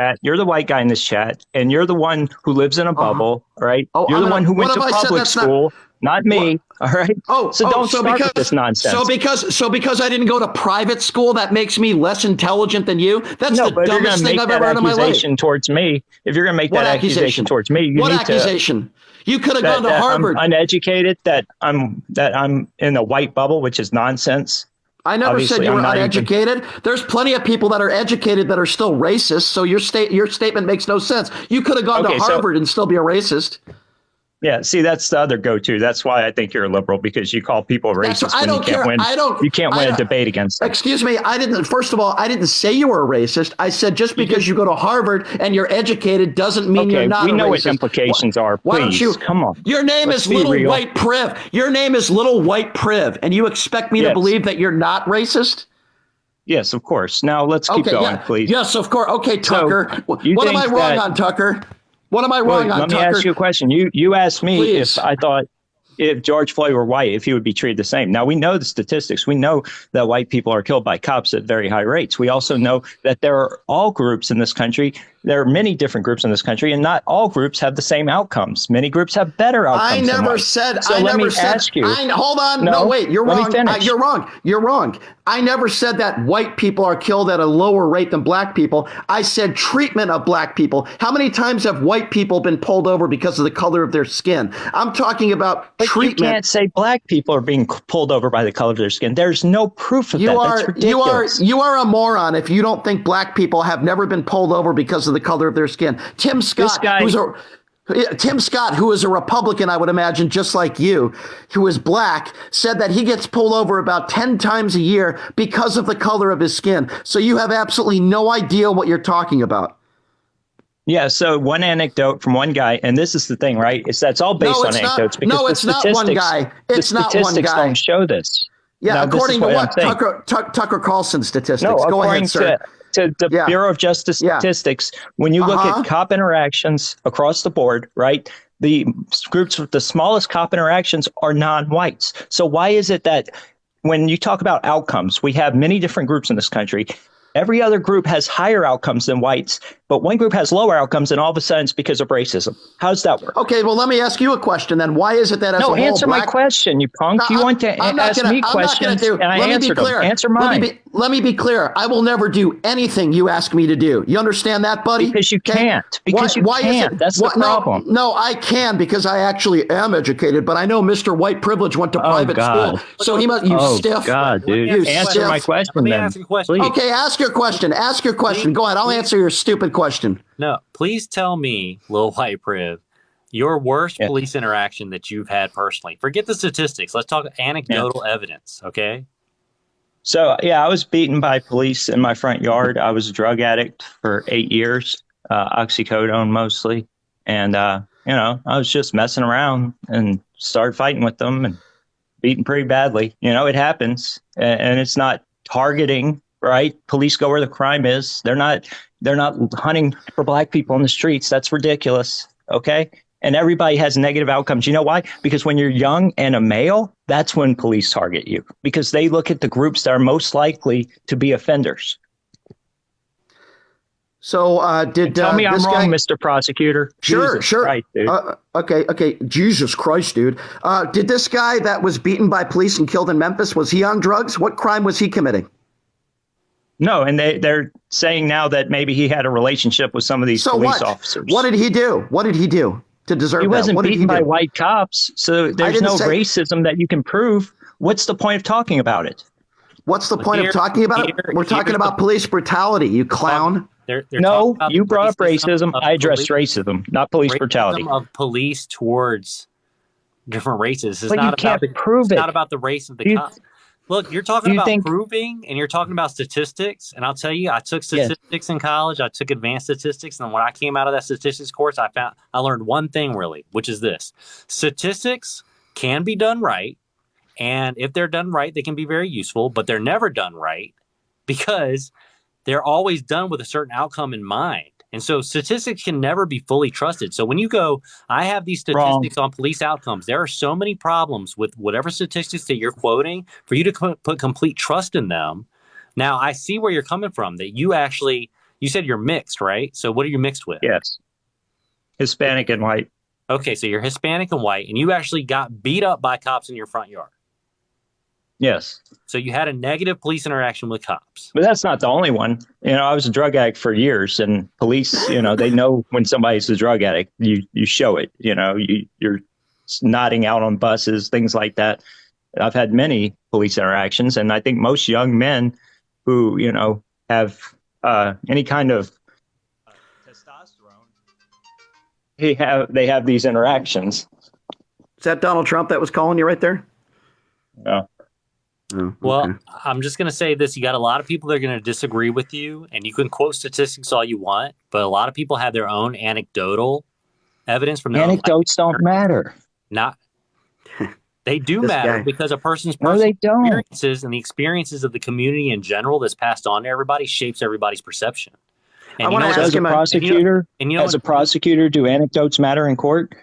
chat. You're the white guy in this chat, and you're the one who lives in a bubble, right? Oh, you're the one who went to public school, not me. All right. So don't start with this nonsense. So because I didn't go to private school, that makes me less intelligent than you. That's the dumbest thing I've ever heard in my life. Accusation towards me. If you're going to make that accusation towards me, what accusation? You could have gone to Harvard. I'm uneducated. That I'm in a white bubble, which is nonsense. I never said you were uneducated. There's plenty of people that are educated that are still racist. So your statement makes no sense. You could have gone to Harvard and still be a racist. Yeah, see, that's the other go-to. That's why I think you're a liberal, because you call people racist when you can't win. You can't win a debate against them. Excuse me, first of all, I didn't say you were a racist. I said just because you go to Harvard and you're educated doesn't mean you're not a racist. We know what implications are. Please, why don't you, come on. Your name is Little White Priv. Your name is Little White Priv, and you expect me to believe that you're not racist? Yes, of course. Now let's keep going, please. Yes, of course. Okay, Tucker. What am I wrong on, Tucker? What am I wrong on, Tucker? Let me ask you a question. You asked me if I thought if George Floyd were white, if he would be treated the same. Now, we know the statistics. We know that white people are killed by cops at very high rates. We also know that there are all groups in this country. There are many different groups in this country, and not all groups have the same outcomes. Many groups have better outcomes. I never said. So let me ask you. Hold on. No, wait. You're wrong. You're wrong. You're wrong. I never said that white people are killed at a lower rate than black people. I said treatment of black people. How many times have white people been pulled over because of the color of their skin? I'm talking about treatment. You can't say black people are being pulled over by the color of their skin. There's no proof of that. That's ridiculous. You are a moron if you don't think black people have never been pulled over because of the color of their skin. Tim Scott, who is a Republican, I would imagine, just like you, who is black, said that he gets pulled over about 10 times a year because of the color of his skin. So you have absolutely no idea what you're talking about. Yeah, so one anecdote from one guy, and this is the thing, right? That's all based on anecdotes. No, it's not one guy. It's not one guy. The statistics don't show this. Yeah, now, according to what? Tucker Carlson statistics. No, go ahead, sir. To the Bureau of Justice Statistics, when you look at cop interactions across the board, right, the groups with the smallest cop interactions are non-whites. So why is it that when you talk about outcomes, we have many different groups in this country. Every other group has higher outcomes than whites, but one group has lower outcomes, and all of a sudden it's because of racism. How does that work? Okay, well, let me ask you a question then. Why is it that as a whole answer my question, you punk. You want to ask me questions, and I answered them. Answer mine. Let me be clear. I will never do anything you ask me to do. You understand that, buddy? Because you can't. Because you can't. That's the problem. No, I can because I actually am educated, but I know Mr. White Privilege went to private school. So he must, stiff. Oh, God, dude. Answer my question then. Okay, ask your question. Ask your question. Go ahead. I'll answer your stupid question. No, please tell me, Lil White Priv, your worst police interaction that you've had personally. Forget the statistics. Let's talk anecdotal evidence, okay? So, I was beaten by police in my front yard. I was a drug addict for 8 years, oxycodone mostly. And, I was just messing around and started fighting with them and beaten pretty badly. It happens. And it's not targeting, right? Police go where the crime is. They're not hunting for black people in the streets. That's ridiculous. Okay. And everybody has negative outcomes. You know why? Because when you're young and a male, that's when police target you, because they look at the groups that are most likely to be offenders. So tell me I'm wrong, Mr. Prosecutor. Sure. Christ, dude. Okay. Jesus Christ, dude. Did this guy that was beaten by police and killed in Memphis, was he on drugs? What crime was he committing? No, and they're saying now that maybe he had a relationship with some of these police officers. What did he do? What did he do to deserve that? He wasn't beaten by white cops, so there's no racism that you can prove. What's the point of talking about it? What's the point of talking about it? We're talking about police brutality, you clown. No, you brought up racism. I addressed racism, not police brutality. Of police towards different races. But you can't prove it. It's not about the race of the cop. Look, you're talking about proving, and you're talking about statistics. And I'll tell you, I took statistics in college. I took advanced statistics. And when I came out of that statistics course, I learned one thing really, which is this: statistics can be done right. And if they're done right, they can be very useful, but they're never done right because they're always done with a certain outcome in mind. And so statistics can never be fully trusted. So when you go, I have these statistics on police outcomes, there are so many problems with whatever statistics that you're quoting for you to put complete trust in them. Now, I see where you're coming from, that you actually You said you're mixed, right? So what are you mixed with? Yes. Hispanic and white. Okay, so you're Hispanic and white, and you actually got beat up by cops in your front yard. Yes. So you had a negative police interaction with cops. But that's not the only one. I was a drug addict for years, and police, they know when somebody's a drug addict. You show it. You're nodding out on buses, things like that. I've had many police interactions, and I think most young men who, have any kind of testosterone, they have these interactions. Is that Donald Trump that was calling you right there? No. Oh, okay. Well, I'm just going to say this. You got a lot of people that are going to disagree with you, and you can quote statistics all you want, but a lot of people have their own anecdotal evidence from their Anecdotes don't matter. They do matter because a person's experiences and the experiences of the community in general that's passed on to everybody shapes everybody's perception. And I want to ask him, as a prosecutor, do anecdotes matter in court?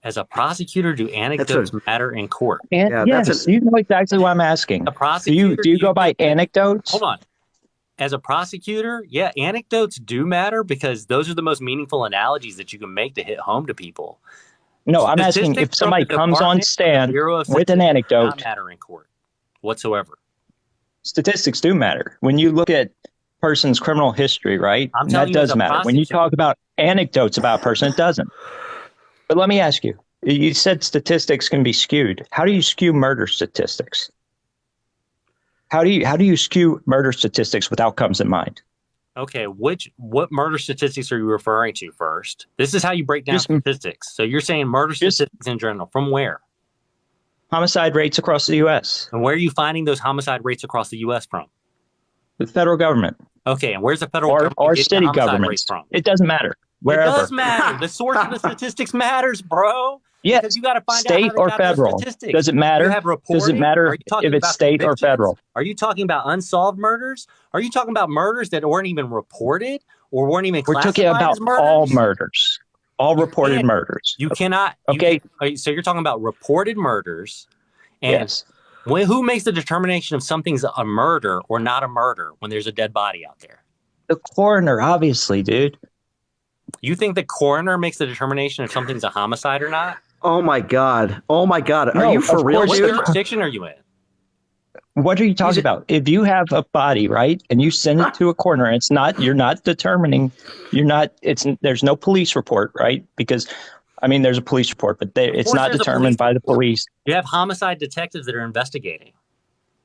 As a prosecutor, do anecdotes matter in court? Yes, you know exactly what I'm asking. Do you go by anecdotes? Hold on. As a prosecutor, yeah, anecdotes do matter because those are the most meaningful analogies that you can make to hit home to people. No, I'm asking if somebody comes on stand with an anecdote. Not matter in court whatsoever. Statistics do matter. When you look at person's criminal history, right? That does matter. When you talk about anecdotes about a person, it doesn't. But let me ask you, you said statistics can be skewed. How do you skew murder statistics? How do you skew murder statistics with outcomes in mind? Okay, what murder statistics are you referring to first? This is how you break down statistics. So you're saying murder statistics in general. From where? Homicide rates across the U.S. And where are you finding those homicide rates across the U.S. from? The federal government. Okay, and where's the federal government or city government from? It doesn't matter. Wherever. It does matter. The source of the statistics matters, bro. Yes. Because you got to find state out or federal. Does it matter? Does it matter if it's state or federal? Are you talking about unsolved murders? Are you talking about murders that weren't even reported or weren't even classified as murders? We're talking about all murders, all reported murders. You cannot. Okay. So you're talking about reported murders. And yes. Who makes the determination if something's a murder or not a murder when there's a dead body out there? The coroner, obviously, dude. You think the coroner makes the determination if something's a homicide or not? Oh my God. Are you for real? What jurisdiction are you in? What are you talking about? If you have a body, right, and you send it to a coroner, you're not determining, there's no police report, right? Because, there's a police report, but it's not determined by the police. You have homicide detectives that are investigating.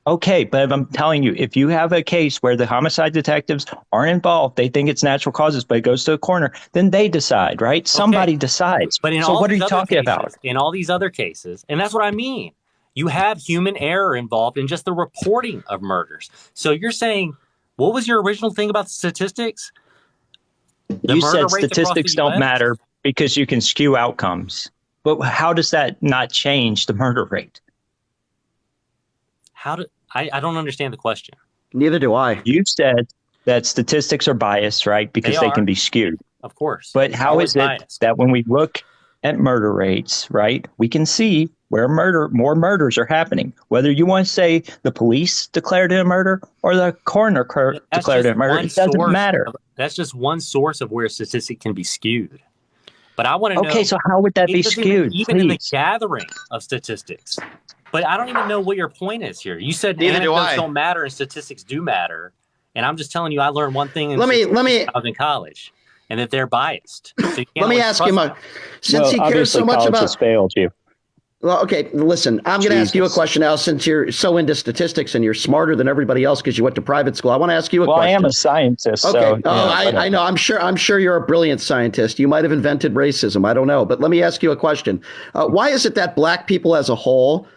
Okay, but I'm telling you, if you have a case where the homicide detectives aren't involved, they think it's natural causes, but it goes to a coroner, then they decide, right? Somebody decides. But so what are you talking about? In all these other cases, and that's what I mean, you have human error involved in just the reporting of murders. So you're saying, what was your original thing about the statistics? You said statistics don't matter because you can skew outcomes. But how does that not change the murder rate? I don't understand the question. Neither do I. You said that statistics are biased, right? Because they can be skewed. Of course. But how is it that when we look at murder rates, right, we can see where more murders are happening? Whether you want to say the police declared it a murder or the coroner declared it a murder, it doesn't matter. That's just one source of where a statistic can be skewed. But I want to know. Okay, so how would that be skewed? Even in the gathering of statistics. But I don't even know what your point is here. You said anecdotes don't matter and statistics do matter. And I'm just telling you, I learned one thing I was in college, and that they're biased. So let me ask you, since he cares so much about... has failed you. Well, okay, listen, I'm going to ask you a question now since you're so into statistics and you're smarter than everybody else because you went to private school. I want to ask you a question. Well, I am a scientist. Okay. I know. I'm sure you're a brilliant scientist. You might have invented racism. I don't know. But let me ask you a question. Why is it that black people as a whole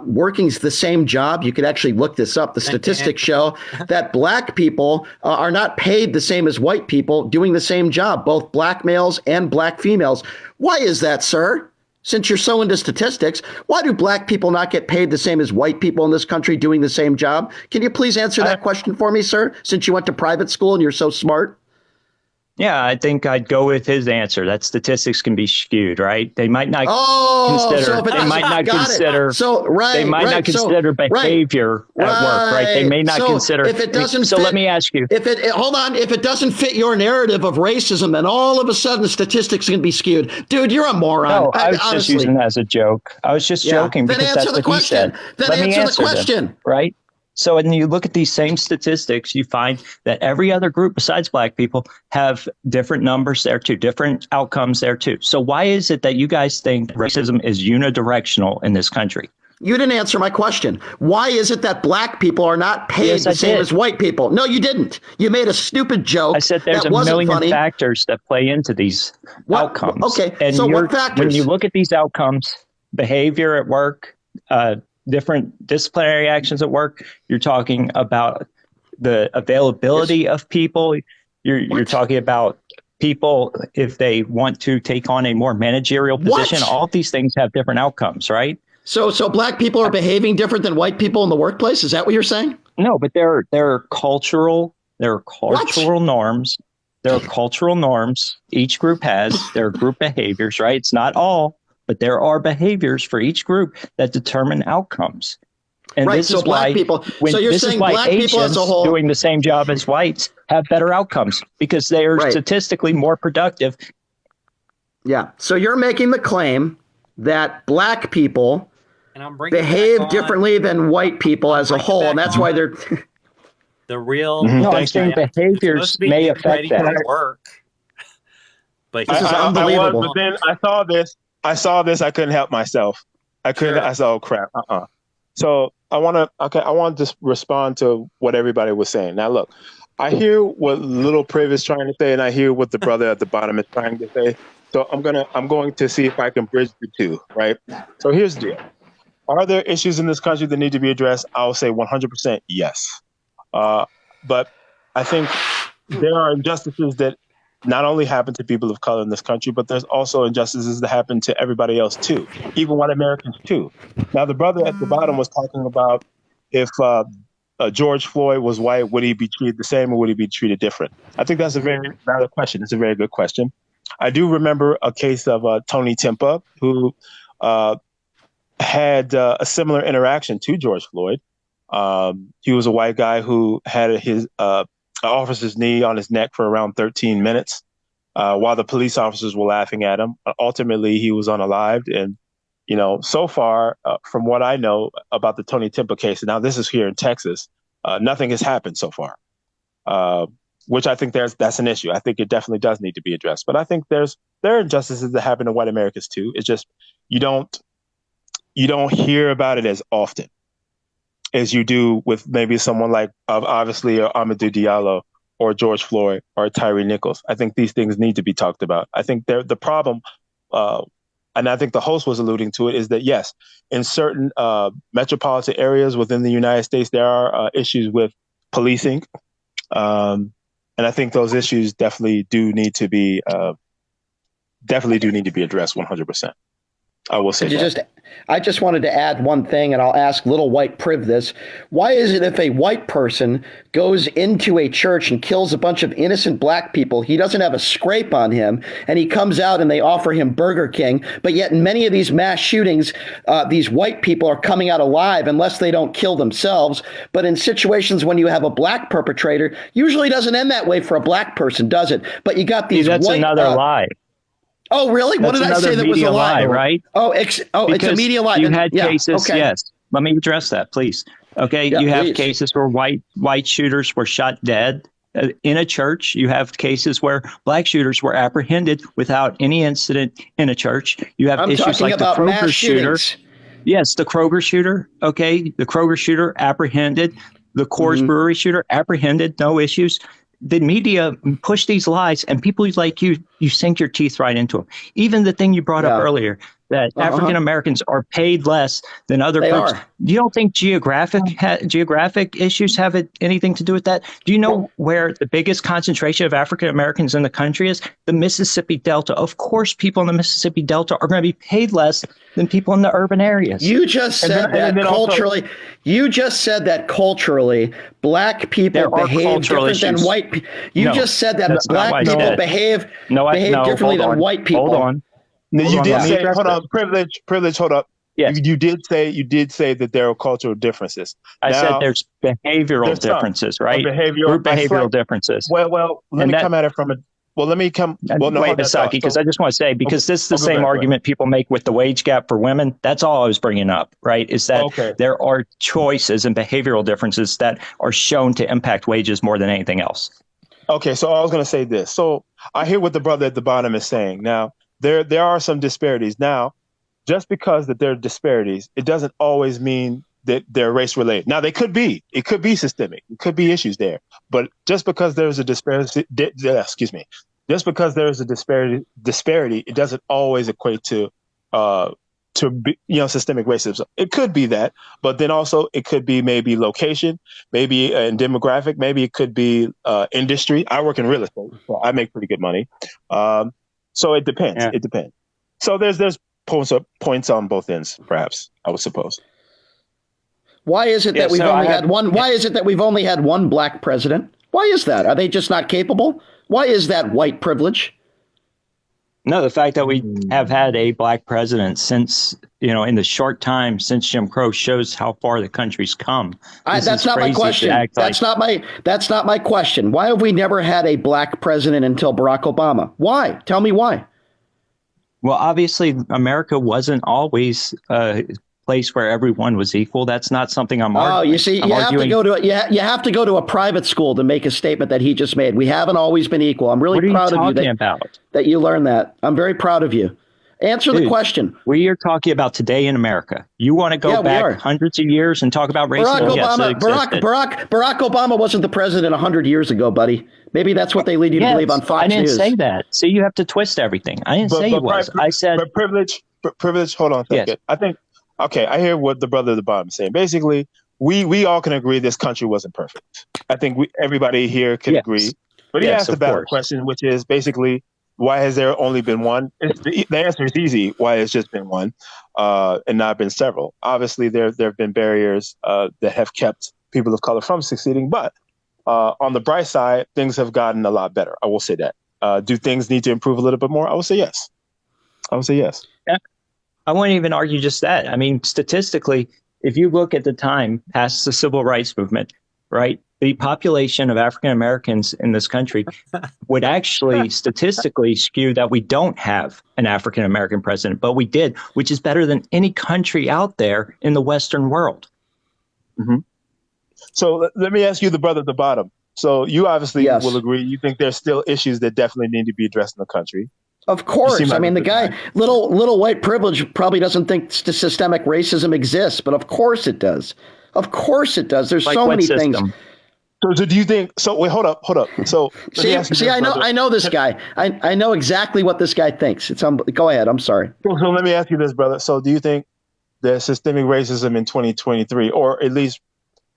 working the same job? You could actually look this up. The statistics show that black people are not paid the same as white people doing the same job, both black males and black females. Why is that, sir? Since you're so into statistics, why do black people not get paid the same as white people in this country doing the same job? Can you please answer that question for me, sir, since you went to private school and you're so smart? Yeah, I think I'd go with his answer. That statistics can be skewed, right? They might not consider. They might not consider. They might not consider behavior at work, right? They may not consider. If it doesn't. So let me ask you. If it doesn't fit your narrative of racism, then all of a sudden statistics can be skewed. Dude, you're a moron. No, I was just using that as a joke. I was just joking because that's what he said. Then answer the question. Right? So when you look at these same statistics, you find that every other group besides black people have different numbers there too, different outcomes there too. So why is it that you guys think racism is unidirectional in this country? You didn't answer my question. Why is it that black people are not paid the same as white people? No, you didn't. You made a stupid joke. I said there's a million factors that play into these outcomes. Okay, and so what factors? When you look at these outcomes, behavior at work, different disciplinary actions at work, you're talking about the availability of people. You're talking about people if they want to take on a more managerial position. All of these things have different outcomes, right? So black people are behaving different than white people in the workplace. Is that what you're saying? No, but there are cultural norms. There are cultural norms each group has. There are group behaviors, right? It's not all, but there are behaviors for each group that determine outcomes. And this is why people. So you're saying black people as a whole doing the same job as whites have better outcomes because they are statistically more productive. Yeah. So you're making the claim that black people behave differently than white people as a whole, and that's why they're the real. No, I'm saying behaviors may affect that. Work. But this is unbelievable. But then I saw this. I couldn't help myself. I couldn't. I said, "Oh crap!" So I want to respond to what everybody was saying. Now, look, I hear what Little Priv is trying to say, and I hear what the brother at the bottom is trying to say. So I'm going to see if I can bridge the two. Right. So here's the deal. Are there issues in this country that need to be addressed? I'll say 100% yes. But I think there are injustices that not only happen to people of color in this country, but there's also injustices that happen to everybody else too, even white Americans too. Now, the brother at the bottom was talking about if George Floyd was white, would he be treated the same or would he be treated different? I think that's a very valid question. It's a very good question. I do remember a case of Tony Timpa, who had a similar interaction to George Floyd. He was a white guy who had his officer's knee on his neck for around 13 minutes while the police officers were laughing at him. Ultimately, he was unalived. And, so far, from what I know about the Tony Timpa case, and now this is here in Texas, nothing has happened so far, which I think that's an issue. I think it definitely does need to be addressed. But I think there are injustices that happen to white Americans, too. It's just you don't hear about it as often as you do with maybe someone like obviously Amadou Diallo or George Floyd or Tyree Nichols. I think these things need to be talked about. I think the problem, and I think the host was alluding to it, is that yes, in certain metropolitan areas within the United States, there are issues with policing. And I think those issues definitely do need to be addressed 100%. I will say that. I just wanted to add one thing, and I'll ask Little White Priv this. Why is it if a white person goes into a church and kills a bunch of innocent black people, he doesn't have a scrape on him, and he comes out and they offer him Burger King, but yet in many of these mass shootings, these white people are coming out alive unless they don't kill themselves. But in situations when you have a black perpetrator, usually doesn't end that way for a black person, does it? But you got these that's white... That's another lie. Oh, really? What did I say that was a lie? Right? It's a media lie. You had cases, yes. Let me address that, please. Okay, you have cases where white shooters were shot dead in a church. You have cases where black shooters were apprehended without any incident in a church. You have issues like the Kroger shooter. Yes, the Kroger shooter. Okay, the Kroger shooter apprehended. The Coors Brewery shooter apprehended, no issues. The media push these lies, and people like you sink your teeth right into them. Even the thing you brought up earlier, that African Americans are paid less than other groups. You don't think geographic issues have anything to do with that? Do you know where the biggest concentration of African Americans in the country is? The Mississippi Delta. Of course, people in the Mississippi Delta are going to be paid less than people in the urban areas. You just said that culturally. You just said that culturally, black people behave different than white people. You just said that black people behave differently than white people. Hold on. You did say, hold on, privilege, hold up. Yes. You did say that there are cultural differences. I said there's behavioral differences, right? Behavioral differences. Well, let me come at it from a. Well, let me come. Well, no, wait, Misaki, because I just want to say, because this is the same argument people make with the wage gap for women. That's all I was bringing up, right? Is that there are choices and behavioral differences that are shown to impact wages more than anything else. Okay, so I was going to say this. So I hear what the brother at the bottom is saying. Now, there are some disparities. Now, just because that there are disparities, it doesn't always mean that they're race related. Now, they could be. It could be systemic. It could be issues there. But just because there's a disparity, just because there is a disparity, it doesn't always equate to systemic racism. It could be that, but then also it could be maybe location, maybe in demographic, maybe it could be industry. I work in real estate, so I make pretty good money. So it depends. Yeah. It depends. So there's points on both ends, perhaps, I would suppose. Why is it that we've only had one? Why is it that we've only had one black president? Why is that? Are they just not capable? Why is that white privilege? No, the fact that we have had a black president since, in the short time since Jim Crow shows how far the country's come. That's not my question. That's not my question. Why have we never had a black president until Barack Obama? Why? Tell me why. Well, obviously, America wasn't always a place where everyone was equal. That's not something I'm arguing. Oh, you see, you have to go to a private school to make a statement that he just made. We haven't always been equal. I'm really proud of you that you learned that. I'm very proud of you. Answer the question. We are talking about today in America. You want to go back hundreds of years and talk about racism? Barack Obama wasn't the president 100 years ago, buddy. Maybe that's what they lead you to believe on Fox News. I didn't say that. See, you have to twist everything. I didn't say he was. I said privilege. Hold on a second. Yes. I think. Okay, I hear what the brother at the bottom is saying. Basically, we all can agree this country wasn't perfect. I think everybody here can agree. But he asked a better question, which is basically, why has there only been one? The answer is easy. Why it's just been one and not been several? Obviously, there have been barriers that have kept people of color from succeeding. But on the bright side, things have gotten a lot better. I will say that. Do things need to improve a little bit more? I will say yes. Yeah. I wouldn't even argue just that. I mean, statistically, if you look at the time past the civil rights movement, right, the population of African Americans in this country would actually statistically skew that we don't have an African American president, but we did, which is better than any country out there in the Western world. Mm-hmm. So let me ask you, the brother at the bottom. So you obviously will agree. You think there's still issues that definitely need to be addressed in the country. Of course. I mean, the guy, little white privilege probably doesn't think systemic racism exists, but of course it does. Of course it does. There's so many things. So do you think, wait, hold up. So I know this guy. I know exactly what this guy thinks. Go ahead. I'm sorry. So let me ask you this, brother. So do you think that systemic racism in 2023, or at least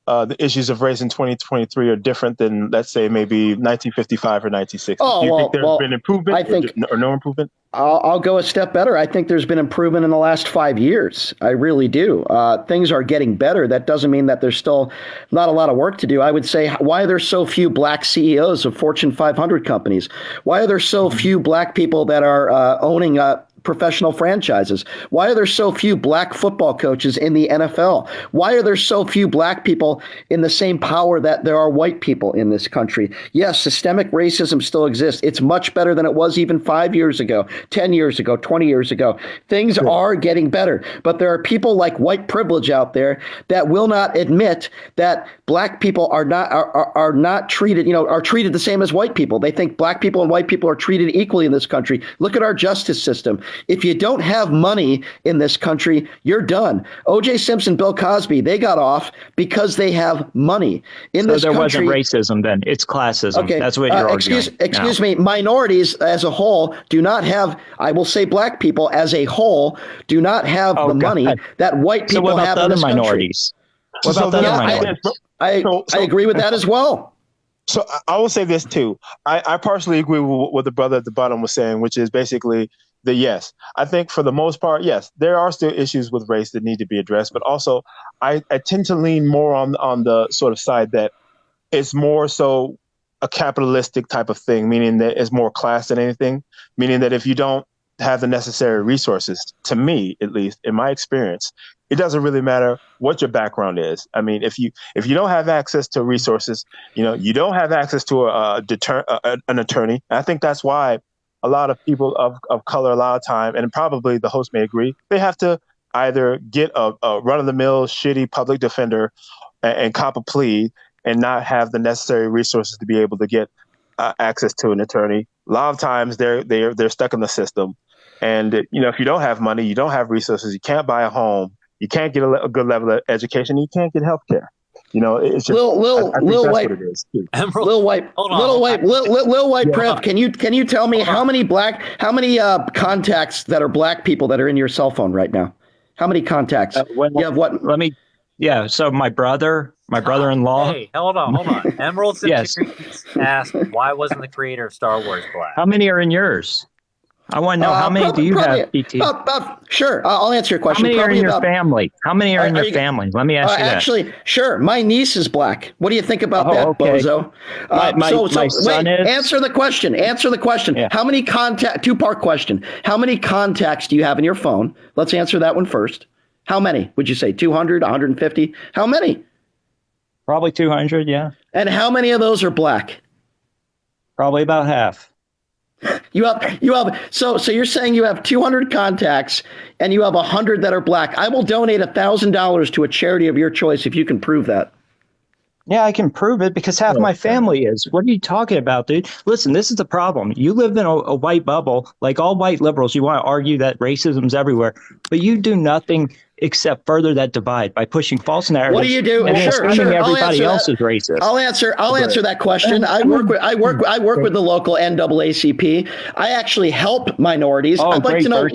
the issues of race in 2023 are different than, let's say, maybe 1955 or 1960. Do you think there's been improvement or no improvement? I'll go a step better. I think there's been improvement in the last 5 years. I really do. Things are getting better. That doesn't mean that there's still not a lot of work to do. I would say, why are there so few black CEOs of Fortune 500 companies? Why are there so few black people that are owning professional franchises? Why are there so few black football coaches in the NFL? Why are there so few black people in the same power that there are white people in this country? Yes, systemic racism still exists. It's much better than it was even 5 years ago, 10 years ago, 20 years ago. Things are getting better, but there are people like white privilege out there that will not admit that black people are not treated, are treated the same as white people. They think black people and white people are treated equally in this country. Look at our justice system. If you don't have money in this country, you're done. O.J. Simpson, Bill Cosby, they got off because they have money in this country. So there wasn't racism then. It's classism. Okay. That's what you're arguing. Excuse me. Minorities as a whole do not have, I will say black people as a whole, do not have the money that white people have in this minorities? Country. What about the other minorities? I agree with that as well. So I will say this too. I partially agree with what the brother at the bottom was saying, which is basically the yes. I think for the most part, yes, there are still issues with race that need to be addressed, but also I tend to lean more on the sort of side that it's more so a capitalistic type of thing, meaning that it's more class than anything, meaning that if you don't have the necessary resources, to me, at least in my experience, it doesn't really matter what your background is. I mean, if you don't have access to resources, you don't have access to an attorney. I think that's why a lot of people of color, a lot of time, and probably the host may agree, they have to either get a run-of-the-mill shitty public defender and cop a plea and not have the necessary resources to be able to get access to an attorney. A lot of times they're stuck in the system. And, if you don't have money, you don't have resources, you can't buy a home, you can't get a good level of education, you can't get health care. It's just Lil White Prev, can you tell me how many contacts that are black people that are in your cell phone right now? How many contacts? You have what? So my brother-in-law. Hey, hold on. Emerald asked, why wasn't the creator of Star Wars black? How many are in yours? I want to know how many do you have, PT? Sure, I'll answer your question. How many are in your family? How many are in your family? Let me ask you that. Actually, sure. My niece is black. What do you think about that, okay. bozo? My son is. Answer the question. Yeah. How many two-part question. How many contacts do you have in your phone? Let's answer that one first. How many would you say? 200, 150? How many? Probably 200, yeah. And how many of those are black? Probably about half. You have so you're saying you have 200 contacts and you have 100 that are black. I will donate $1,000 to a charity of your choice if you can prove that. Yeah, I can prove it because half my family is. What are you talking about, dude? Listen, this is the problem. You live in a white bubble, like all white liberals. You want to argue that racism's everywhere, but you do nothing except further that divide by pushing false narratives. What do you do? And sure. Everybody else is racist. I'll answer that question. I work with the local NAACP. I actually help minorities. I'd like to know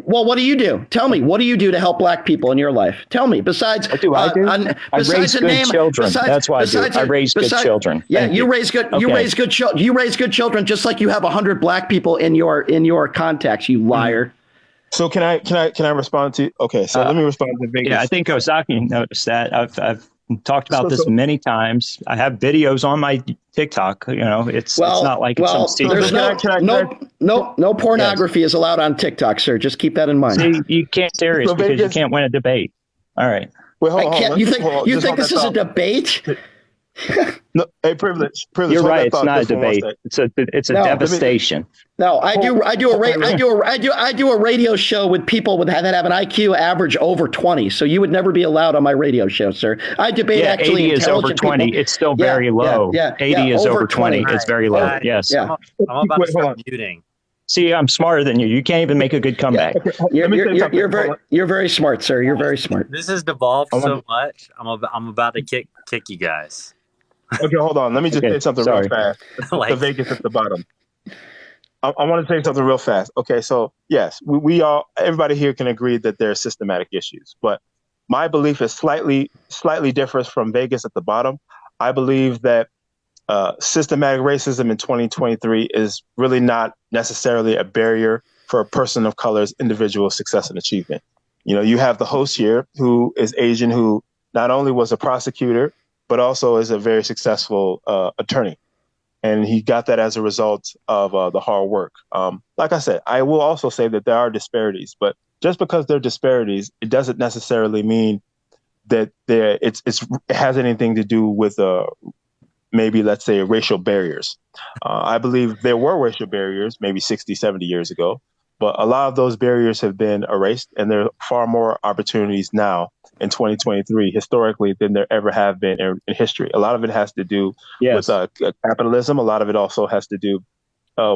what do you do? Tell me, what do you do to help black people in your life? Tell me. Besides, what do I do? I raise good children. That's why I raise good children. Yeah, you raise good children, just like you have 100 black people in your contacts. You liar. So can I respond to? Okay, so let me respond to Vegas. Yeah, I think Ozaki noticed that. I've talked about this many times. I have videos on my TikTok. It's not like it's some secret. No pornography is allowed on TikTok, sir. Just keep that in mind. See, you can't serious because you can't win a debate. All right. Wait, hold on. You think this is a debate? No, hey, privilege. You're right. It's not a debate. It's a devastation. No, I do a radio show with people that have an IQ average over 20. So you would never be allowed on my radio show, sir. I debate 80 is over 20. People. It's still very low. 80 is over 20. It's very low. Yes. I'm about to start muting. See, I'm smarter than you. You can't even make a good comeback. You're very smart, sir. You're very smart. This has devolved so much. I'm about to kick you guys. Okay, hold on. Let me just say something real fast. The Vegas at the bottom. I want to say something real fast. Okay, so yes, we all, everybody here can agree that there are systematic issues, but my belief is slightly different from Vegas at the bottom. I believe that systematic racism in 2023 is really not necessarily a barrier for a person of color's individual success and achievement. You have the host here who is Asian, who not only was a prosecutor, but also is a very successful attorney. And he got that as a result of the hard work. Like I said, I will also say that there are disparities, but just because there are disparities, it doesn't necessarily mean that it has anything to do with maybe, let's say, racial barriers. I believe there were racial barriers maybe 60, 70 years ago, but a lot of those barriers have been erased, and there are far more opportunities now in 2023 historically than there ever have been in history. A lot of it has to do with capitalism. A lot of it also has to do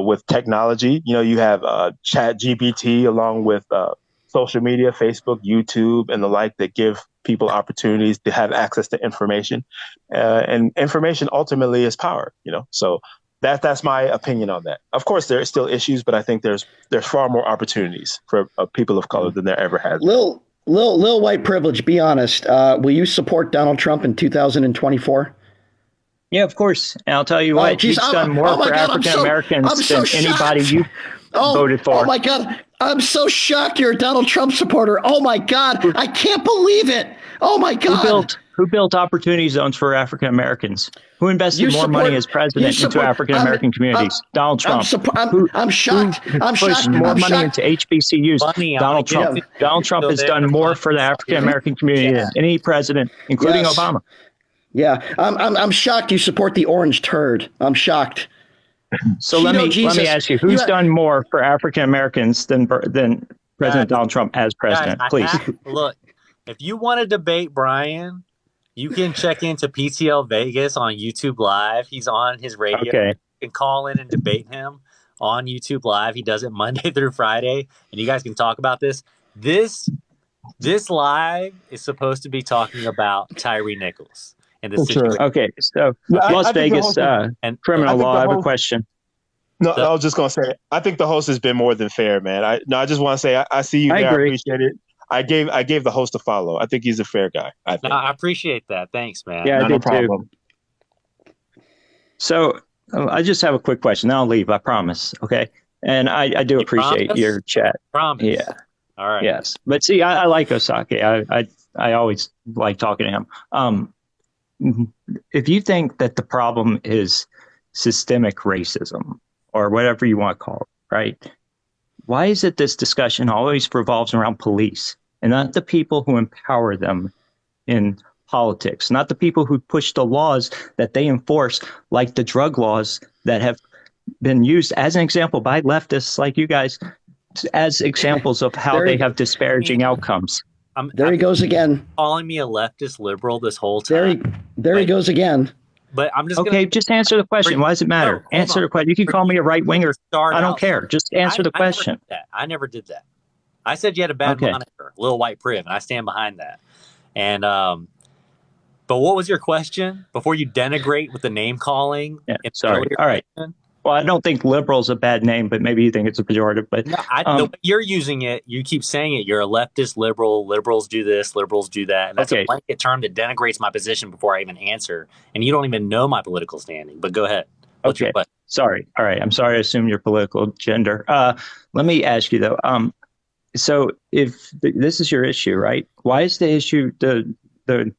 with technology. You have Chat GPT along with social media, Facebook, YouTube, and the like that give people opportunities to have access to information. And information ultimately is power, So that's my opinion on that. Of course, there are still issues, but I think there's far more opportunities for people of color than there ever has been. Lil white privilege, be honest. Will you support Donald Trump in 2024? Yeah, of course. And I'll tell you what, he's done more for African Americans than anybody you voted for. Oh my God. I'm so shocked you're a Donald Trump supporter. Oh my God. I can't believe it. Oh my God. Who built opportunity zones for African Americans? Who invested more money as president into African American communities? Donald Trump. I'm shocked. I'm pushed more money into HBCUs? Donald Trump. Donald Trump has done more for the African American community than any president, including Obama. Yeah, I'm shocked you support the orange turd. I'm shocked. So let me ask you, who's done more for African Americans than President Donald Trump as president? Please. Look, if you want to debate Brian, you can check into PTL Vegas on YouTube Live. He's on his radio. Okay. You can call in and debate him on YouTube Live. He does it Monday through Friday, and you guys can talk about this. This live is supposed to be talking about Tyree Nichols. Okay, so Las Vegas and criminal law. I have a question. No, I was just going to say, I think the host has been more than fair, man. I just want to say, I see you there. I appreciate it. I gave the host a follow. I think he's a fair guy. I appreciate that. Thanks, man. Yeah, I did too. So I just have a quick question. Then I'll leave. I promise. Okay, and I do appreciate your chat. Promise. Yeah. All right. Yes, but see, I like Osake. I always like talking to him. If you think that the problem is systemic racism or whatever you want to call it, right? Why is it this discussion always revolves around police and not the people who empower them in politics, not the people who push the laws that they enforce, like the drug laws that have been used as an example by leftists like you guys as examples of how they have disparaging outcomes? There he goes again. Calling me a leftist liberal this whole time. There he goes again. But I'm just just answer the question. Why does it matter? Answer the question. You can call me a right winger. I don't care. Just answer the question. I never did that. I said you had a bad moniker, Lil White Priv, and I stand behind that. And but what was your question before you denigrate with the name calling? Yeah, sorry. All right. Well, I don't think liberal's a bad name, but maybe you think it's a pejorative. But no, the way you're using it, you keep saying it. You're a leftist liberal. Liberals do this. Liberals do that. And that's a blanket term that denigrates my position before I even answer. And you don't even know my political standing. But go ahead. What's your question? Sorry. All right. I'm sorry. I assume your political gender. Let me ask you though. So if this is your issue, right? Why is the issue the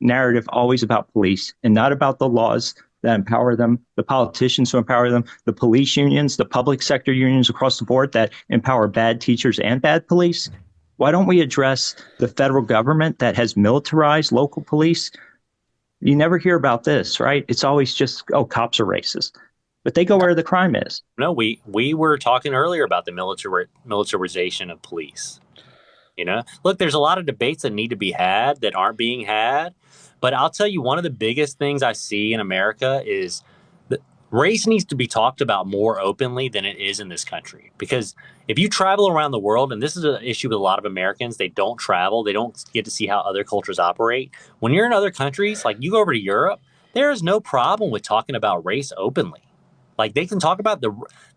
narrative always about police and not about the laws that empower them, the politicians who empower them, the police unions, the public sector unions across the board that empower bad teachers and bad police? Why don't we address the federal government that has militarized local police? You never hear about this, right? It's always just, cops are racist. But they go where the crime is. No, we were talking earlier about the militarization of police. Look, there's a lot of debates that need to be had that aren't being had. But I'll tell you, one of the biggest things I see in America is that race needs to be talked about more openly than it is in this country. Because if you travel around the world, and this is an issue with a lot of Americans, they don't travel, they don't get to see how other cultures operate. When you're in other countries, like you go over to Europe, there is no problem with talking about race openly. Like they can talk about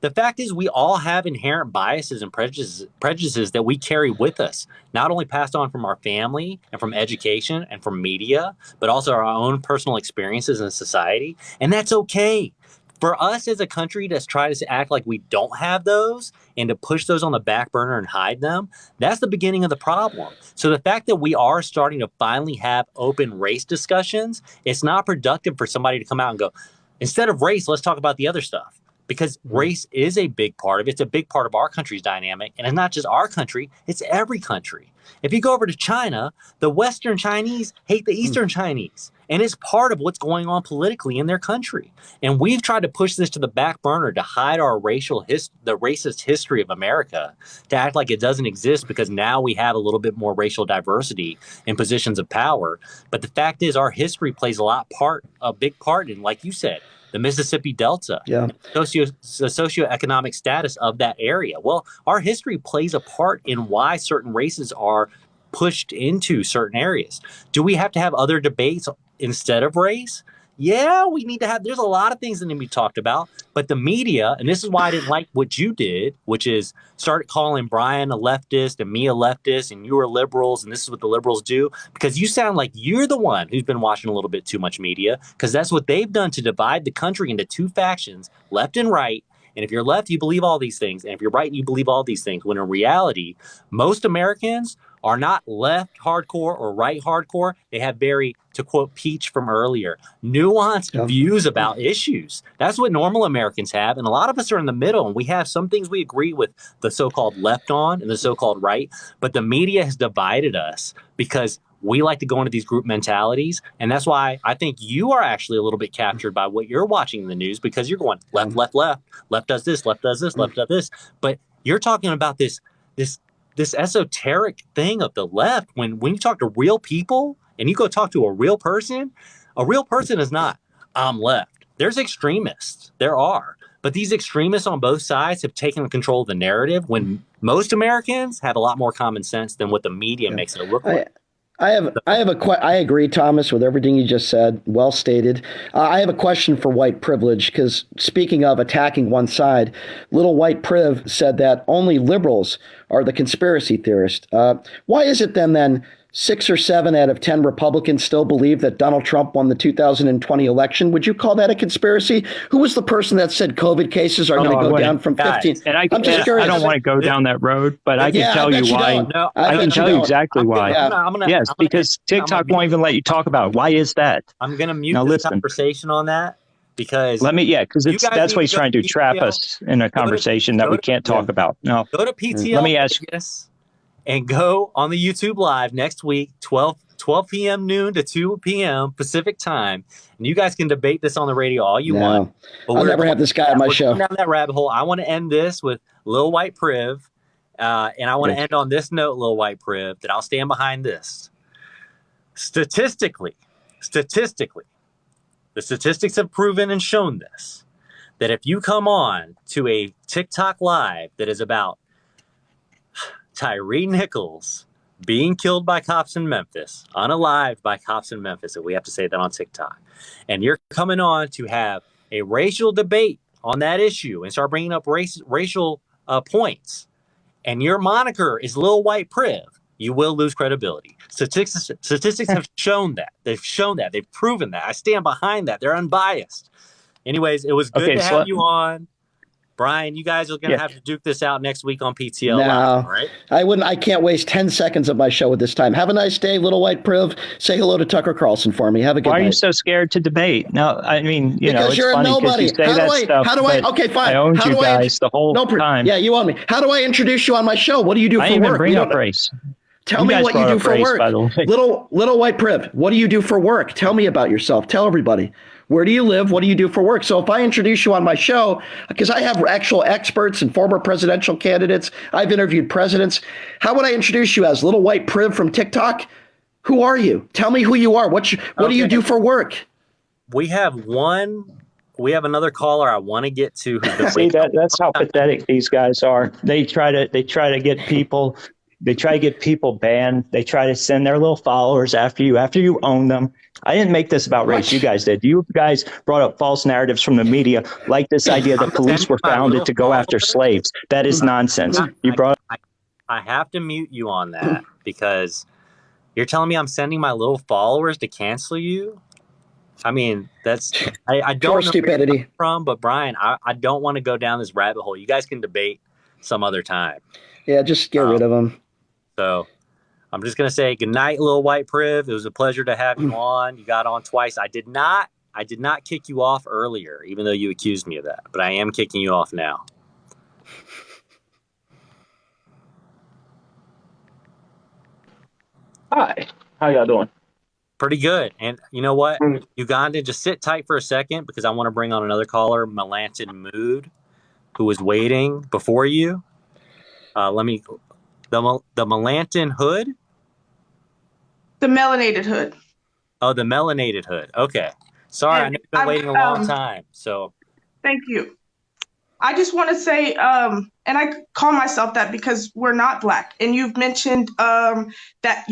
the fact is we all have inherent biases and prejudices that we carry with us, not only passed on from our family and from education and from media, but also our own personal experiences in society. And that's okay. For us as a country to try to act like we don't have those and to push those on the back burner and hide them, that's the beginning of the problem. So the fact that we are starting to finally have open race discussions, it's not productive for somebody to come out and go, instead of race, let's talk about the other stuff, because race is a big part of it. It's a big part of our country's dynamic. And it's not just our country, it's every country. If you go over to China, the Western Chinese hate the Eastern Chinese. And it's part of what's going on politically in their country. And we've tried to push this to the back burner to hide our the racist history of America, to act like it doesn't exist because now we have a little bit more racial diversity in positions of power. But the fact is our history plays a big part in, like you said, the Mississippi Delta, the socioeconomic status of that area. Well, our history plays a part in why certain races are pushed into certain areas. Do we have to have other debates instead of race? Yeah, we need to have, there's a lot of things that need to be talked about, but the media, and this is why I didn't like what you did, which is start calling Brian a leftist and me a leftist and you are liberals and this is what the liberals do, because you sound like you're the one who's been watching a little bit too much media, because that's what they've done to divide the country into two factions, left and right. And if you're left, you believe all these things. And if you're right, you believe all these things. When in reality, most Americans are not left hardcore or right hardcore. They have very, to quote Peach from earlier, nuanced views about issues. That's what normal Americans have. And a lot of us are in the middle. And we have some things we agree with the so-called left on and the so-called right. But the media has divided us because we like to go into these group mentalities. And that's why I think you are actually a little bit captured by what you're watching in the news, because you're going left, left, left, left does this, left does this, left does this. But you're talking about this esoteric thing of the left. When you talk to real people and you go talk to a real person is not, I'm left. There's extremists. There are. But these extremists on both sides have taken control of the narrative when most Americans have a lot more common sense than what the media makes it look like. I agree, Thomas, with everything you just said. Well stated. I have a question for white privilege, because speaking of attacking one side, Little White Priv said that only liberals are the conspiracy theorists. Why is it then 6 or 7 out of 10 Republicans still believe that Donald Trump won the 2020 election? Would you call that a conspiracy? Who was the person that said COVID cases are going to go down from 15? And I'm just curious. I don't want to go down that road, but I can tell you why. I can tell you exactly why. Yes, because TikTok won't even let you talk about it. Why is that? I'm going to mute this conversation on that. Because that's what he's trying to trap us in a conversation that we can't talk about. No, go to PTL. Let me ask you. And go on the YouTube Live next week, 12 p.m. noon to 2 p.m. Pacific time. And you guys can debate this on the radio all you want. But I'll never have this guy on my show. Down that rabbit hole. I want to end this with Lil White Priv. And I want to end on this note, Lil White Priv, that I'll stand behind this. Statistically, the statistics have proven and shown this, that if you come on to a TikTok Live that is about Tyree Nichols being killed by cops in Memphis, unalived by cops in Memphis, and we have to say that on TikTok, and you're coming on to have a racial debate on that issue and start bringing up racial points, and your moniker is Lil White Priv, you will lose credibility. Statistics have shown that. They've shown that. They've proven that. I stand behind that. They're unbiased. Anyways, it was good to have you on. Brian, you guys are going to have to duke this out next week on PTL Live, right? I can't waste 10 seconds of my show at this time. Have a nice day, Little White Priv. Say hello to Tucker Carlson for me. Have a good night. Why are you so scared to debate? No, I mean, because it's you're funny a nobody. you say Okay, fine. I owned you guys the whole time. Yeah, you own me. How do I introduce you on my show? What do you do for work? I didn't even bring up race. Tell me what you do for work. Little White Priv, what do you do for work? Tell me about yourself. Tell everybody. Where do you live? What do you do for work? So if I introduce you on my show, because I have actual experts and former presidential candidates, I've interviewed presidents. How would I introduce you as Little White Priv from TikTok? Who are you? Tell me who you are. What do you do for work? We have another caller I want to get to. See, that's how pathetic these guys are. They try to get people. They try to get people banned. They try to send their little followers after you own them. I didn't make this about race. You guys did. You guys brought up false narratives from the media, like this idea that police were founded to go after slaves. That is nonsense. I have to mute you on that because you're telling me I'm sending my little followers to cancel you? I mean, I don't know stupidity where you're from, but Brian, I don't want to go down this rabbit hole. You guys can debate some other time. Yeah, just get rid of them. So I'm just going to say good night, Little White Priv. It was a pleasure to have you on. You got on twice. I did not kick you off earlier, even though you accused me of that. But I am kicking you off now. Hi. How y'all doing? Pretty good. And you know what? Uganda, just sit tight for a second because I want to bring on another caller, Melanton Mood, who was waiting before you. The Melanton Hood? The melanated hood. Oh, the melanated hood. Okay. Sorry, I know you've been waiting a long time. So, thank you. I just want to say, and I call myself that because we're not Black. And you've mentioned that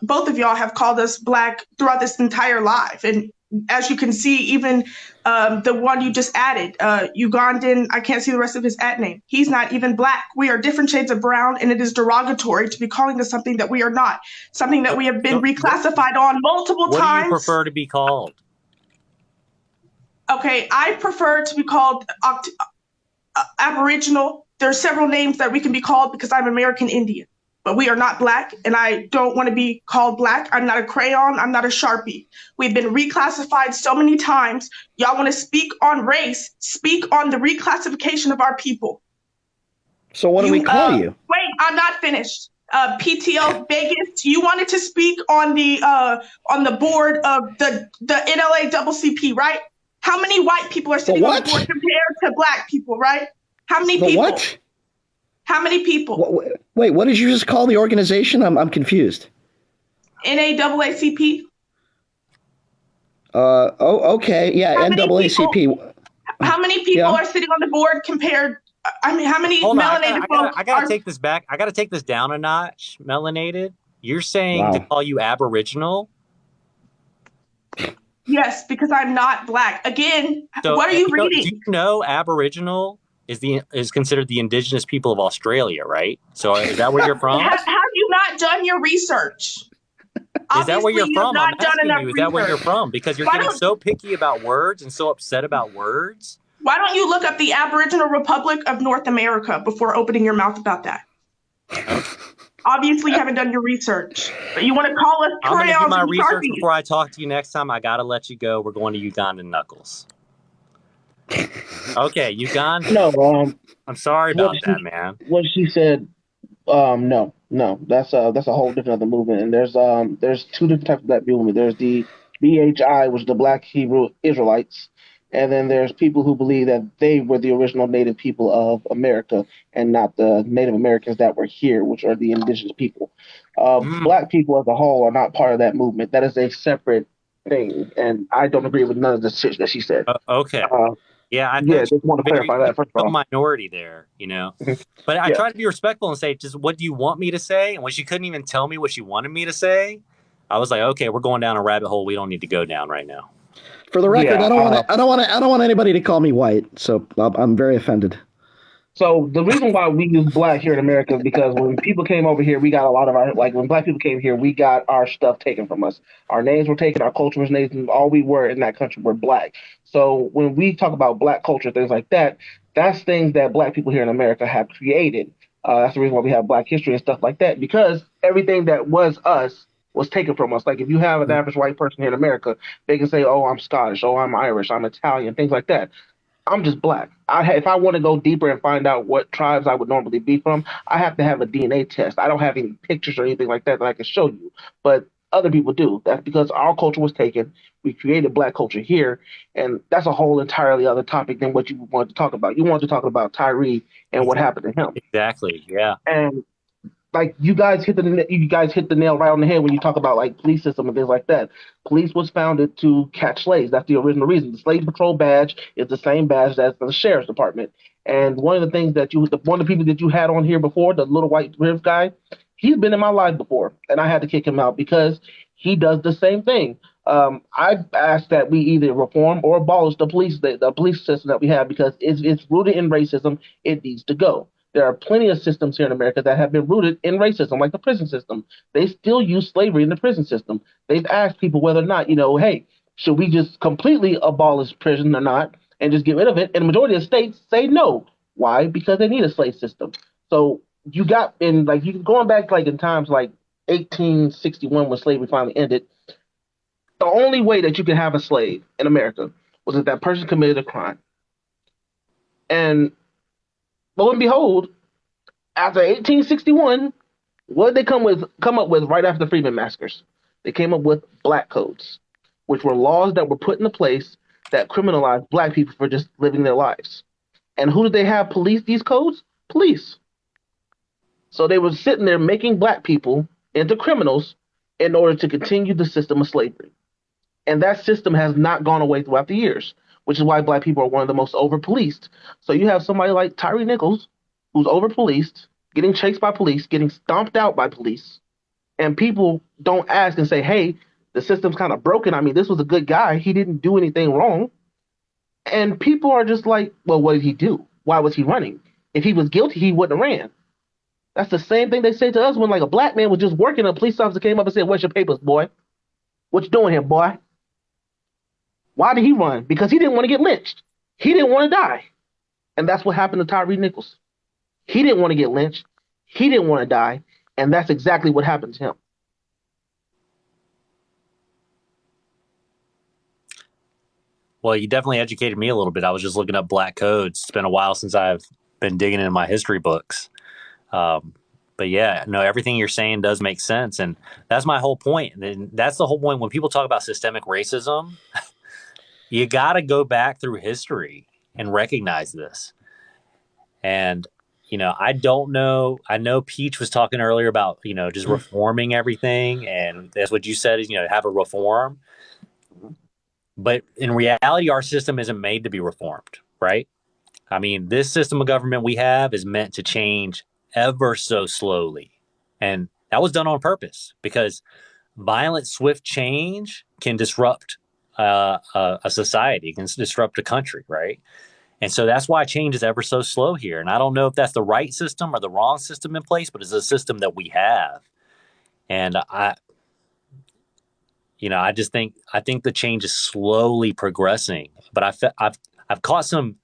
both of y'all have called us Black throughout this entire life. And as you can see, even the one you just added, Ugandan, I can't see the rest of his name. He's not even Black. We are different shades of brown, and it is derogatory to be calling us something that we are not, something that we have been reclassified on multiple times. What do you prefer to be called? Okay, I prefer to be called Aboriginal. There are several names that we can be called because I'm American Indian, but we are not Black, and I don't want to be called Black. I'm not a crayon. I'm not a Sharpie. We've been reclassified so many times. Y'all want to speak on race, speak on the reclassification of our people. So what do we call you? Wait, I'm not finished. PTL Vegas, you wanted to speak on the board of the NAACP, right? How many white people are sitting on the board compared to Black people, right? How many people? What? How many people? Wait, what did you just call the organization? I'm confused. NAACP. Okay. Yeah, NAACP. How many people are sitting on the board compared? I mean, how many melanated folks? I gotta take this back. I gotta take this down a notch. Melanated. You're saying to call you Aboriginal? Yes, because I'm not Black. Again, what are you reading? Do you know Aboriginal is considered the indigenous people of Australia, right? So is that where you're from? Have you not done your research? Is that where you're from? I'm asking you, is that where you're from? Because you're getting so picky about words and so upset about words. Why don't you look up the Aboriginal Republic of North America before opening your mouth about that? Obviously, you haven't done your research, but you want to call us crayons. I'm going to do my research before I talk to you next time. I got to let you go. We're going to Ugandan Knuckles. Okay, Uganda. No, I'm sorry about that, man. What she said, no, that's a whole different other movement. And there's two different types of Black movement. There's the BHI, which is the Black Hebrew Israelites, and then there's people who believe that they were the original native people of America and not the Native Americans that were here, which are the indigenous people. Black people as a whole are not part of that movement. That is a separate thing, and I don't agree with none of the shit that she said. Okay. I just want to clarify that first of all. Minority there, But I try to be respectful and say, just what do you want me to say? And when she couldn't even tell me what she wanted me to say, I was like, okay, we're going down a rabbit hole we don't need to go down right now. For the record, I don't want anybody to call me white, so I'm very offended. So the reason why we use Black here in America is because when people came over here, we got a lot of our, when Black people came here, we got our stuff taken from us. Our names were taken, our culture was taken, all we were in that country were Black. So when we talk about Black culture, things like that, that's things that Black people here in America have created. That's the reason why we have Black history and stuff like that, because everything that was us was taken from us. Like if you have an average white person here in America, they can say, oh, I'm Scottish, oh, I'm Irish, I'm Italian, things like that. I'm just Black. If I want to go deeper and find out what tribes I would normally be from, I have to have a DNA test. I don't have any pictures or anything like that I can show you, but other people do. That's because our culture was taken. We created Black culture here, and that's a whole entirely other topic than what you wanted to talk about. You wanted to talk about Tyree and what happened to him. Exactly. Yeah. And like you guys hit the nail right on the head when you talk about like police system and things like that. Police was founded to catch slaves. That's the original reason. The slave patrol badge is the same badge as the sheriff's department. And one of the things that one of the people that you had on here before, the little white rib guy, he's been in my life before, and I had to kick him out because he does the same thing. I asked that we either reform or abolish the police system that we have because it's rooted in racism. It needs to go. There are plenty of systems here in America that have been rooted in racism, like the prison system. They still use slavery in the prison system. They've asked people whether or not, hey, should we just completely abolish prison or not and just get rid of it? And the majority of states say no. Why? Because they need a slave system. So you got going back in times like 1861 when slavery finally ended, the only way that you could have a slave in America was if that person committed a crime. And lo and behold, after 1861, what did they come up with right after the Freedmen Massacres? They came up with Black codes, which were laws that were put into place that criminalized Black people for just living their lives. And who did they have police these codes? Police. So they were sitting there making Black people into criminals in order to continue the system of slavery. And that system has not gone away throughout the years, which is why black people are one of the most over-policed. So you have somebody like Tyree Nichols, who's over-policed, getting chased by police, getting stomped out by police, and people don't ask and say, hey, the system's kind of broken. I mean, this was a good guy. He didn't do anything wrong. And people are just like, well, what did he do? Why was he running? If he was guilty, he wouldn't have ran. That's the same thing they say to us when like a black man was just working, a police officer came up and said, where's your papers, boy? What you doing here, boy? Why did he run? Because he didn't want to get lynched. He didn't want to die. And that's what happened to Tyree Nichols. He didn't want to get lynched. He didn't want to die. And that's exactly what happened to him. Well, you definitely educated me a little bit. I was just looking up black codes. It's been a while since I've been digging into my history books. But yeah, no, everything you're saying does make sense. And that's my whole point. And that's the whole point when people talk about systemic racism. You got to go back through history and recognize this. And, I don't know. I know Peach was talking earlier about, just reforming everything. And that's what you said is, have a reform. But in reality, our system isn't made to be reformed, right? I mean, this system of government we have is meant to change ever so slowly. And that was done on purpose because violent, swift change can disrupt a society, can disrupt a country, right? And so that's why change is ever so slow here. And I don't know if that's the right system or the wrong system in place, but it's a system that we have. And I think the change is slowly progressing, but I've caught some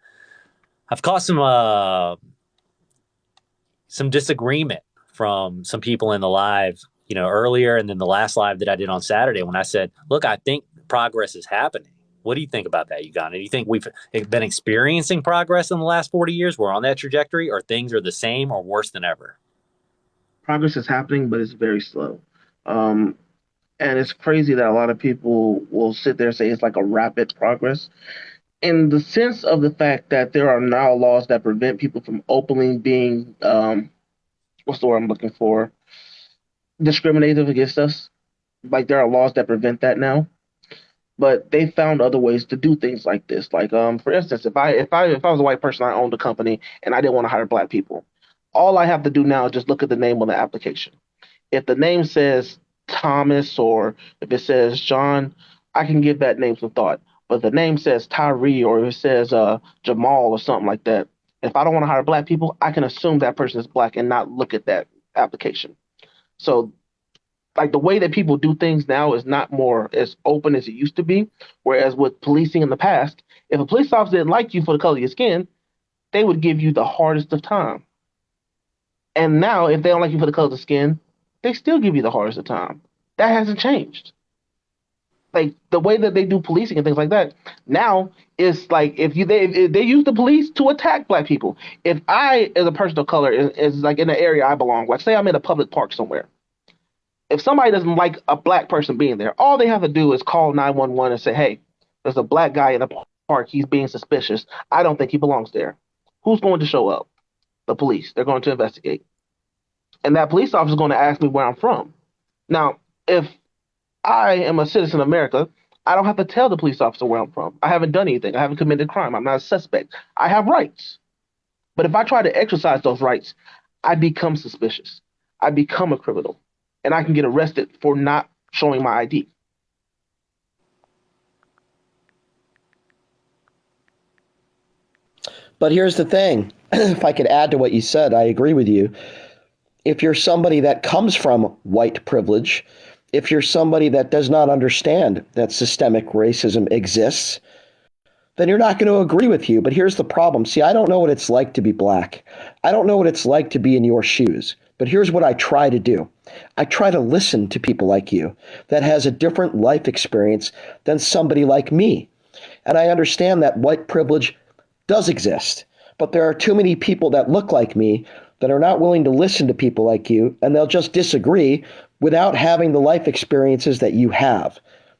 disagreement from some people in the live, earlier, and then the last live that I did on Saturday when I said, look, I think progress is happening. What do you think about that, Uganda? Do you think we've been experiencing progress in the last 40 years? We're on that trajectory, or things are the same or worse than ever? Progress is happening, but it's very slow. And it's crazy that a lot of people will sit there and say it's like a rapid progress. In the sense of the fact that there are now laws that prevent people from openly being, what's the word I'm looking for? Discriminative against us. Like there are laws that prevent that now. But they found other ways to do things like this. Like, for instance, if I was a white person, I owned a company and I didn't want to hire black people, all I have to do now is just look at the name on the application. If the name says Thomas or if it says John, I can give that name some thought. But if the name says Tyree or if it says Jamal or something like that, if I don't want to hire black people, I can assume that person is black and not look at that application. So like the way that people do things now is not more as open as it used to be. Whereas with policing in the past, if a police officer didn't like you for the color of your skin, they would give you the hardest of time. And now if they don't like you for the color of the skin, they still give you the hardest of time. That hasn't changed. Like the way that they do policing and things like that now is like if they use the police to attack black people. If I, as a person of color, is like in the area I belong, like say I'm in a public park somewhere. If somebody doesn't like a black person being there, all they have to do is call 911 and say, hey, there's a black guy in the park. He's being suspicious. I don't think he belongs there. Who's going to show up? The police. They're going to investigate. And that police officer is going to ask me where I'm from. Now, if I am a citizen of America, I don't have to tell the police officer where I'm from. I haven't done anything. I haven't committed a crime. I'm not a suspect. I have rights. But if I try to exercise those rights, I become suspicious. I become a criminal. And I can get arrested for not showing my ID. But here's the thing. If I could add to what you said, I agree with you. If you're somebody that comes from white privilege, if you're somebody that does not understand that systemic racism exists, then you're not going to agree with you. But here's the problem. See, I don't know what it's like to be black. I don't know what it's like to be in your shoes. But here's what I try to do. I try to listen to people like you that has a different life experience than somebody like me. And I understand that white privilege does exist, but there are too many people that look like me that are not willing to listen to people like you, and they'll just disagree without having the life experiences that you have.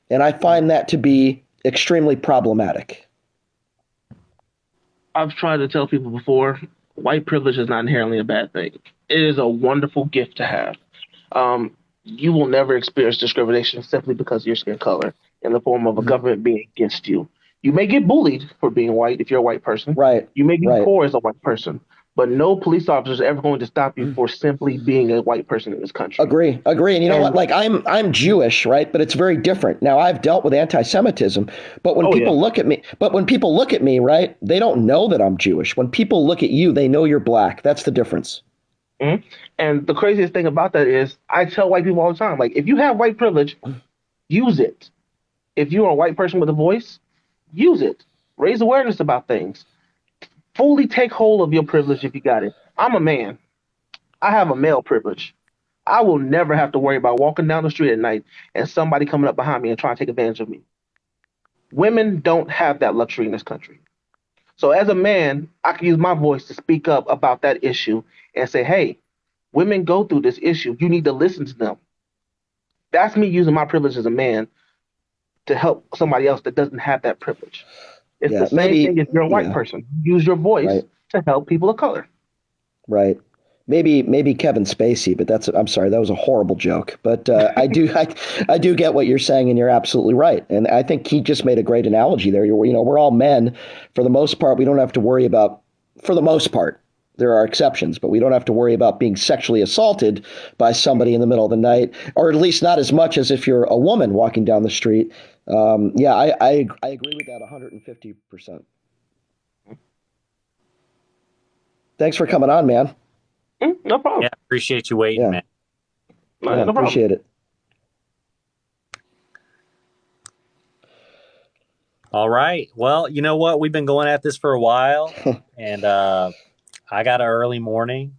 And I find that to be extremely problematic. I've tried to tell people before, white privilege is not inherently a bad thing. It is a wonderful gift to have. You will never experience discrimination simply because of your skin color. in the form of a government being against you. You may get bullied for being white if you're a white person. Right. You may get poor as a white person. But no police officer is ever going to stop you for simply being a white person in this country. Agree. And you know what? Like I'm Jewish, right? But it's very different. Now I've dealt with anti-Semitism, but when people look at me, right, they don't know that I'm Jewish. When people look at you, they know you're black. That's the difference. Mm-hmm. And the craziest thing about that is I tell white people all the time, like, if you have white privilege, use it. If you're a white person with a voice, use it. Raise awareness about things. Fully take hold of your privilege if you got it. I'm a man. I have a male privilege. I will never have to worry about walking down the street at night and somebody coming up behind me and trying to take advantage of me. Women don't have that luxury in this country. So as a man, I can use my voice to speak up about that issue and say, hey, women go through this issue. You need to listen to them. That's me using my privilege as a man to help somebody else that doesn't have that privilege. It's the same thing if you're a white person. Use your voice to help people of color. Right. Maybe Kevin Spacey, but I'm sorry, that was a horrible joke. But I do get what you're saying, and you're absolutely right. And I think he just made a great analogy there. We're all men for the most part. We don't have to worry about, for the most part. There are exceptions, but we don't have to worry about being sexually assaulted by somebody in the middle of the night, or at least not as much as if you're a woman walking down the street. I agree with that 150%. Thanks for coming on, man. No problem. Yeah, appreciate you waiting, man. No appreciate it. All right. Well, you know what? We've been going at this for a while, and I got an early morning.